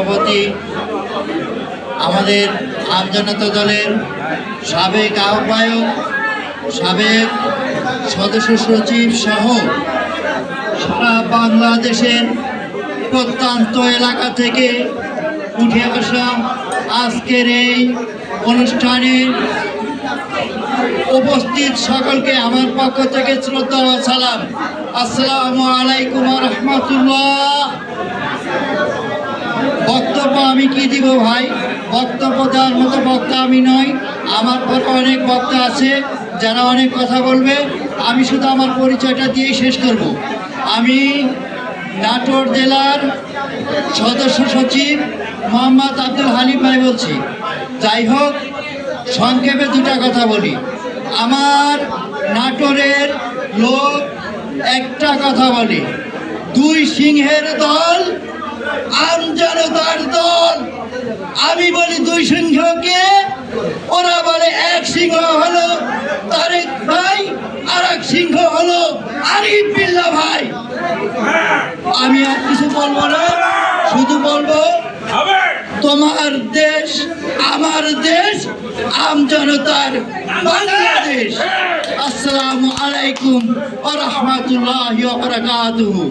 সভাপতি আমাদের আমজনতা দলের সাবেক আহ্বায়ক, সাবেক সদস্য সচিব সহ সারা বাংলাদেশের প্রত্যন্ত এলাকা থেকে উঠে আসা আজকের এই অনুষ্ঠানে উপস্থিত সকলকে আমার পক্ষ থেকে শ্রদ্ধা ও সালাম। আসসালামু আলাইকুম ওয়া রাহমাতুল্লাহ। বক্তব্য আমি কি দিব ভাই? বক্তব্য দেওয়ার মতো বক্তা আমি নই। আমার পরে অনেক বক্তা আছে যারা অনেক কথা বলবে। আমি শুধু আমার পরিচয়টা দিয়েই শেষ করব। আমি নাটোর জেলার সদস্য সচিব মোহাম্মদ আব্দুল হালিম ভাই বলছি। যাই হোক, সংক্ষেপে দুটা কথা বলি। আমার নাটোরের লোক একটা কথা বলে, দুই সিংহের দল আমজনতার দল। আমি বলি দুই সিংহকে, ওরা বলে এক সিংহ হলো তারেক ভাই, আর এক সিংহ হলো আরিফ বিল্লাহ ভাই। আমি আর কিছু বলবো না, শুধু বলবো তোমার দেশ আমার দেশ, আমজনতার বাংলাদেশ। আসসালামু আলাইকুম ওয়া রাহমাতুল্লাহি ওয়া বারাকাতুহু।